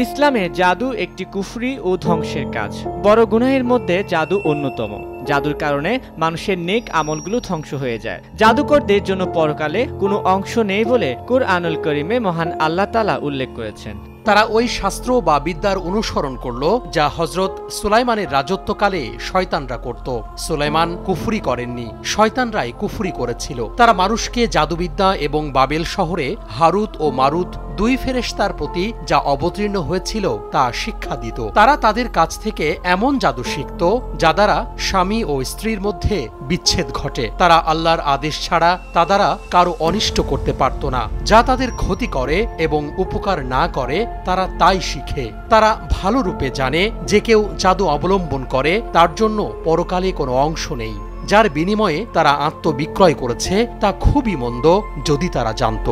ইসলামে জাদু একটি কুফরি ও ধ্বংসের কাজ। বড় গুনাহের মধ্যে জাদু অন্যতম। জাদুর কারণে মানুষের নেক আমলগুলো ধ্বংস হয়ে যায়। জাদুকরদের জন্য পরকালে কোনো অংশ নেই বলে কুরআনুল কারীমে মহান আল্লাহ তাআলা উল্লেখ করেছেন। তারা ওই শাস্ত্র বা বিদ্যার অনুসরণ করল যা হযরত সুলাইমানের রাজত্বকালে শয়তানরা করত। সুলাইমান কুফরি করেননি, শয়তানরাই কুফরি করেছিল। তারা মানুষকে জাদুবিদ্যা এবং বাবেল শহরে হারুত ও মারুত দুই ফেরেশতার প্রতি যা অবতীর্ণ হয়েছিল তা শিক্ষা দিত। তারা তাদের কাছ থেকে এমন জাদু শিখত যা দ্বারা স্বামী ও স্ত্রীর মধ্যে বিচ্ছেদ ঘটে। তারা আল্লাহর আদেশ ছাড়া তা দ্বারা কারো অনিষ্ট করতে পারত না। যা তাদের ক্ষতি করে এবং উপকার না করে তারা তাই শিখে। তারা ভালো রূপে জানে যে কেউ জাদু অবলম্বন করে তার জন্য পরকালে কোনো অংশ নেই। যার বিনিময়ে তারা আত্মবিক্রয় করেছে তা খুবই মন্দ যদি তারা জানত।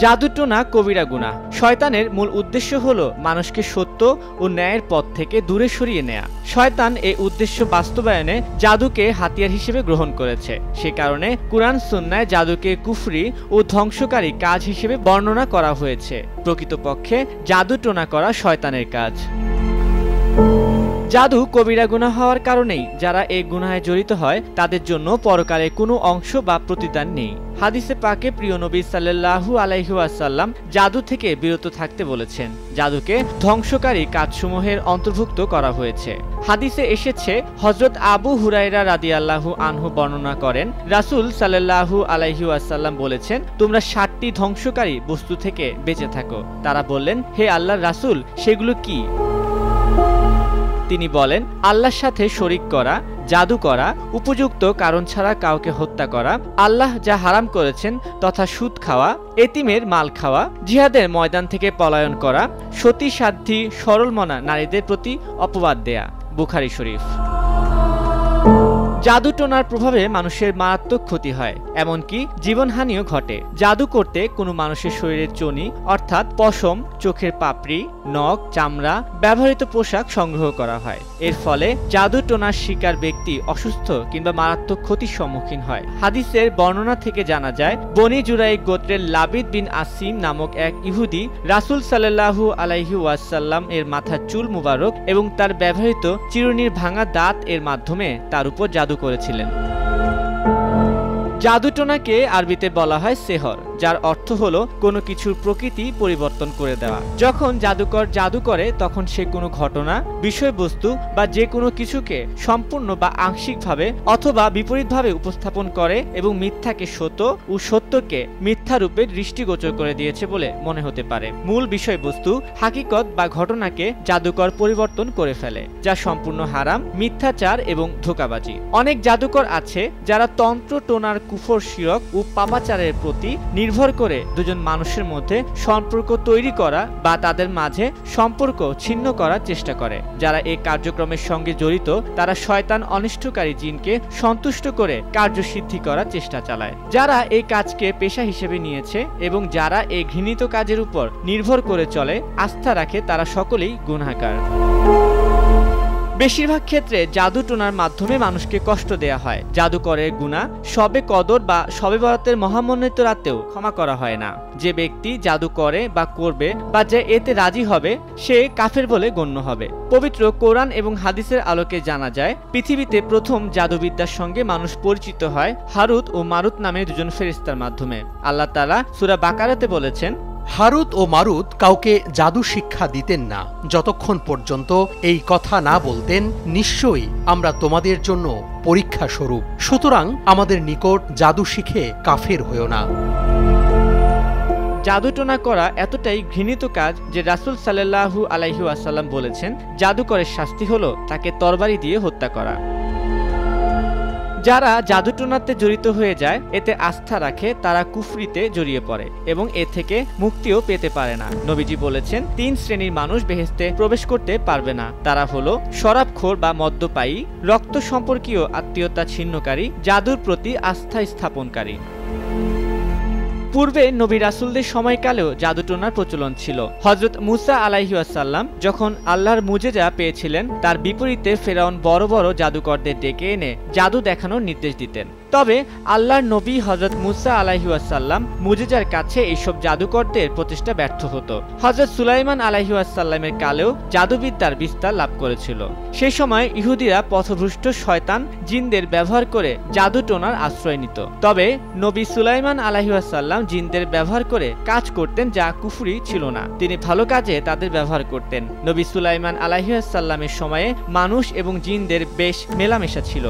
জাদুটোনা কবিরা গুনাহ। শয়তানের মূল উদ্দেশ্য হলো মানুষকে সত্য ও ন্যায়ের পথ থেকে দূরে সরিয়ে নেয়া। শয়তান এই উদ্দেশ্য বাস্তবায়নে জাদুকে হাতিয়ার হিসেবে গ্রহণ করেছে। সে কারণে কুরআন সুন্নায় জাদুকে কুফরি ও ধ্বংসকারী কাজ হিসেবে বর্ণনা করা হয়েছে। প্রকৃতপক্ষে জাদুটোনা করা শয়তানের কাজ। জাদু কবিরা গুনাহ হওয়ার কারণেই যারা এই গুনাহে জড়িত হয় তাদের জন্য পরকালে কোনো অংশ বা প্রতিদান নেই। হাদিসে পাকে প্রিয় নবী সাল্লাল্লাহু আলাইহি ওয়াসাল্লাম জাদু থেকে বিরত থাকতে বলেছেন। জাদুকে ধ্বংসকারী কাজসমূহের অন্তর্ভুক্ত করা হয়েছে। হাদিসে এসেছে, হযরত আবু হুরায়রা রাদিয়াল্লাহু আনহু বর্ণনা করেন, রাসূল সাল্লাল্লাহু আলাইহি ওয়াসাল্লাম বলেছেন, তোমরা ৭টি ধ্বংসকারী বস্তু থেকে বেঁচে থাকো। তারা বললেন, হে আল্লাহর রাসূল, সেগুলো কি? তিনি বলেন, আল্লাহর সাথে শরীক করা, জাদু করা, উপযুক্ত কারণ ছাড়া কাউকে হত্যা করা, আল্লাহ যা হারাম করেছেন তথা সুদ খাওয়া, এতিমের মাল খাওয়া, জিহাদের ময়দান থেকে পলায়ন করা, সতী সাধ্বী সরলমনা নারীদের প্রতি অপবাদ দেয়া। বুখারী শরীফ। জাদুটোনার প্রভাবে মানুষের মারাত্মক ক্ষতি হয়, এমনকি জীবনহানিও ঘটে। জাদু করতে কোনো মানুষের শরীরের চনি অর্থাৎ পশম, চোখের পাপড়ি, নখ, চামড়া, ব্যবহৃত পোশাক সংগ্রহ করা হয়। এর ফলে জাদুটোনার শিকার ব্যক্তি অসুস্থ কিংবা মারাত্মক ক্ষতির সম্মুখীন হয়। হাদিসের বর্ণনা থেকে জানা যায়, বনি জুরাইক গোত্রের লাবিদ বিন আসিম নামক এক ইহুদি রাসূল সাল্লাল্লাহু আলাইহি ওয়াসাল্লাম এর মাথার চুল মুবারক এবং তার ব্যবহৃত চিরুনির ভাঙা দাঁত এর মাধ্যমে তার উপর জাদু করেছিলেন। জাদুটোনাকে আরবিতে বলা হয় সেহর, যার অর্থ হলো কোনো কিছুর প্রকৃতি পরিবর্তন করে দেওয়া। যখন জাদুকর জাদু করে তখন সে কোনো ঘটনা, বিষয়বস্তু বা যে কোনো কিছুকে সম্পূর্ণ বা আংশিকভাবে অথবা বিপরীতভাবে উপস্থাপন করে এবং মিথ্যাকে সত্য ও সত্যকে মিথ্যা রূপে দৃষ্টিগোচর করে দিয়েছে বলে মনে হতে পারে। মূল বিষয়বস্তু, হাকিকত বা ঘটনাকে জাদুকর পরিবর্তন করে ফেলে, যা সম্পূর্ণ হারাম, মিথ্যাচার এবং ধোঁকাবাজি। অনেক জাদুকর আছে যারা তন্ত্র টোনার কুফর, শিরক ও পাপাচারের প্রতি নির্ভর করে দুজন মানুষের মধ্যে সম্পর্ক তৈরি করা বা তাদের মাঝে সম্পর্ক ছিন্ন করার চেষ্টা করে। যারা এই কার্যক্রমের সঙ্গে জড়িত তারা শয়তান অনিষ্টকারী জিনকে সন্তুষ্ট করে কার্যসিদ্ধি করার চেষ্টা চালায়। যারা এই কাজকে পেশা হিসেবে নিয়েছে এবং যারা এই ঘৃণিত কাজের উপর নির্ভর করে চলে, আস্থা রাখে, তারা সকলেই গুনাহগার। বেশিরভাগ ক্ষেত্রে জাদুটোনার মাধ্যমে মানুষকে কষ্ট দেয়া হয়। জাদুকরের গুনাহ শবে কদর বা শবে বরাতের মহামন্বিত রাতেও ক্ষমা করা হয় না। যে ব্যক্তি জাদু করে বা করবে বা যে এতে রাজি হবে সে কাফের বলে গণ্য হবে। পবিত্র কোরআন এবং হাদিসের আলোকে জানা যায়, পৃথিবীতে প্রথম জাদুবিদ্যার সঙ্গে মানুষ পরিচিত হয় হারুত ও মারুত নামে দুজন ফেরেশতার মাধ্যমে। আল্লাহ তাআলা সূরা বাকারাতে বলেছেন, হারুত ও মারুত কাউকে জাদু শিক্ষা দিতেন না যতক্ষণ পর্যন্ত এই কথা না বলতেন, নিশ্চয়ই আমরা তোমাদের জন্য পরীক্ষা স্বরূপ, সুতরাং আমাদের নিকট জাদু শিখে কাফের হয়ো না। জাদুটোনা করা এতটাই ঘৃণিত কাজ যে রাসূল সাল্লাল্লাহু আলাইহি ওয়াসাল্লাম বলেছেন, জাদুকরের শাস্তি হলো তাকে তরবারি দিয়ে হত্যা করা। যারা জাদুটোনাতে জড়িত হয়ে যায়, এতে আস্থা রাখে, তারা কুফরিতে জড়িয়ে পড়ে এবং এ থেকে মুক্তিও পেতে পারে না। নবীজি বলেছেন, ৩ শ্রেণীর মানুষ বেহেশতে প্রবেশ করতে পারবে না। তারা হলো শরাবখোর বা মদ্যপায়ী, রক্ত সম্পর্কীয় আত্মীয়তা ছিন্নকারী, জাদুর প্রতি আস্থা স্থাপনকারী। পূর্বে নবী রাসূলদের সময়কালেও জাদুটোনার প্রচলন ছিল। হযরত মুসা আলাইহিস সালাম যখন আল্লাহর মুজিজা পেয়েছিলেন, তার বিপরীতে ফেরাউন বড় বড় জাদুকরদের ডেকে এনে জাদু দেখানোর নির্দেশ দিতেন। তবে আল্লাহর নবী হযরত মুসা আলাইহি ওয়াসাল্লাম মুজিজার কাছে এইসব জাদুকরদের প্রচেষ্টা ব্যর্থ হতো। হযরত সুলাইমান আলাইহি ওয়াসাল্লামের কালেও জাদুবিদ্যার বিস্তার লাভ করেছিল। সেই সময় ইহুদিরা পথভ্রষ্ট শয়তান জিনদের ব্যবহার করে জাদু টোনার আশ্রয় নিত। তবে নবী সুলাইমান আলাইহি ওয়াসাল্লাম জিনদের ব্যবহার করে কাজ করতেন যা কুফরি ছিল না। তিনি ভালো কাজে তাদের ব্যবহার করতেন। নবী সুলাইমান আলাইহি ওয়াসাল্লামের সময়ে মানুষ এবং জিনদের বেশ মেলামেশা ছিল।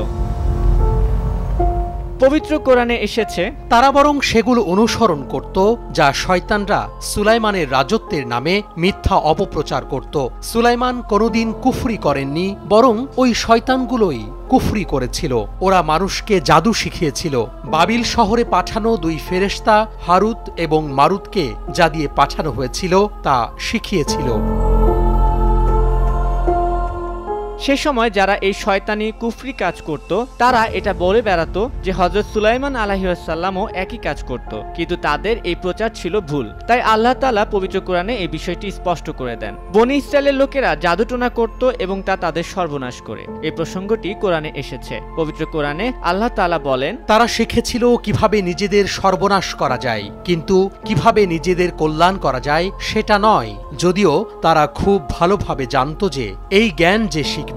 পবিত্র কোরআনে এসেছে, তারা বরং সেগুলো অনুসরণ করত যা শয়তানরা সুলাইমানের রাজত্বের নামে মিথ্যা অপপ্রচার করত। সুলাইমান কোনোদিন কুফরি করেননি, বরং ওই শয়তানগুলোই কুফরি করেছিল। ওরা মানুষকে জাদু শিখিয়েছিল। বাবিল শহরে পাঠানো দুই ফেরেশতা হারুত এবং মারুতকে যা দিয়ে পাঠানো হয়েছিল তা শিখিয়েছিল। সে সময় যারা এই শয়তানি কুফরি কাজ করত তারা এটা বলে বেড়াতো যে হযরত সুলাইমান আলাইহিস সালামও একই কাজ করত, কিন্তু তাদের এই প্রচার ছিল ভুল। তাই আল্লাহ তাআলা পবিত্র কোরআনে এই বিষয়টি স্পষ্ট করে দেন। বনী ইসরায়েলের লোকেরা জাদুটোনা করত এবং তা তাদের সর্বনাশ করে। এই প্রসঙ্গটি কোরআনে এসেছে। পবিত্র কোরআনে আল্লাহ তাআলা বলেন, তারা শিখেছিল কিভাবে নিজেদের সর্বনাশ করা যায়, কিন্তু কিভাবে নিজেদের কল্যাণ করা যায় সেটা নয়। যদিও তারা খুব ভালোভাবে জানত যে এই জ্ঞান যে শিখবে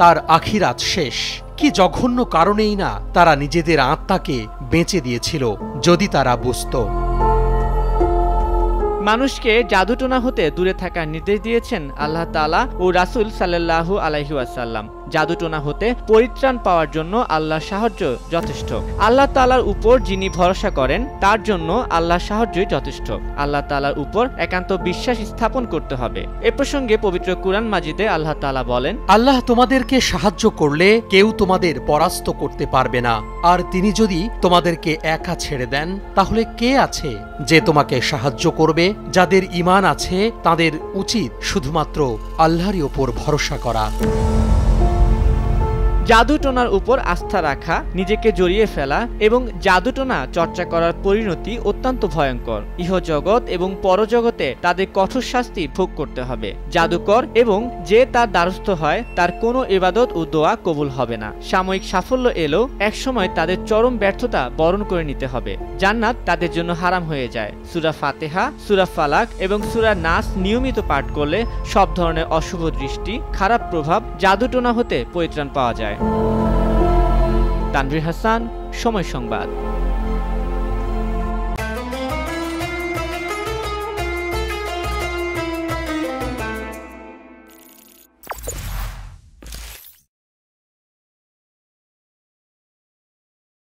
তার আখিরাত শেষ। কি জঘন্য কারণেই না তারা নিজেদের আত্মাকে বেঁচে দিয়েছিল, যদি তারা বুঝত। মানুষকে জাদুটোনা হতে দূরে থাকার নির্দেশ দিয়েছেন আল্লাহ তাআলা ও রাসূল সাল্লাল্লাহু আলাইহি ওয়াসাল্লাম। জাদুটোনা হতে পরিত্রাণ পাওয়ার জন্য আল্লাহর সাহায্য যথেষ্ট। আল্লাহ তাআলার উপর যিনি ভরসা করেন তার জন্য আল্লাহর সাহায্যই যথেষ্ট। আল্লাহ তাআলার উপর একান্ত বিশ্বাস স্থাপন করতে হবে। এ প্রসঙ্গে পবিত্র কুরআন মাজিদে আল্লাহ তাআলা বলেন, আল্লাহ তোমাদেরকে সাহায্য করলে কেউ তোমাদের পরাস্ত করতে পারবে না, আর তিনি যদি তোমাদেরকে একা ছেড়ে দেন তাহলে কে আছে যে তোমাকে সাহায্য করবে? যাদের ঈমান আছে তাদের উচিত শুধুমাত্র আল্লাহরই উপর ভরসা করা। জাদুটোনার উপর আস্থা রাখা, নিজেকে জড়িয়ে ফেলা এবং জাদুটোনা চর্চা করার পরিণতি অত্যন্ত ভয়ঙ্কর। ইহজগৎ এবং পরজগতে তাদের কঠোর শাস্তি ভোগ করতে হবে। জাদুকর এবং যে তার দ্বারস্থ হয় তার কোনো ইবাদত ও দোয়া কবুল হবে না। সাময়িক সাফল্য এলেও একসময় তাদের চরম ব্যর্থতা বরণ করে নিতে হবে। জান্নাত তাদের জন্য হারাম হয়ে যায়। সূরা ফাতিহা, সূরা ফালাক এবং সূরা নাস নিয়মিত পাঠ করলে সব ধরনের অশুভ দৃষ্টি, খারাপ প্রভাব, জাদুটোনা হতে পরিত্রাণ পাওয়া যায়। তানভীর হাসান, সময় সংবাদ।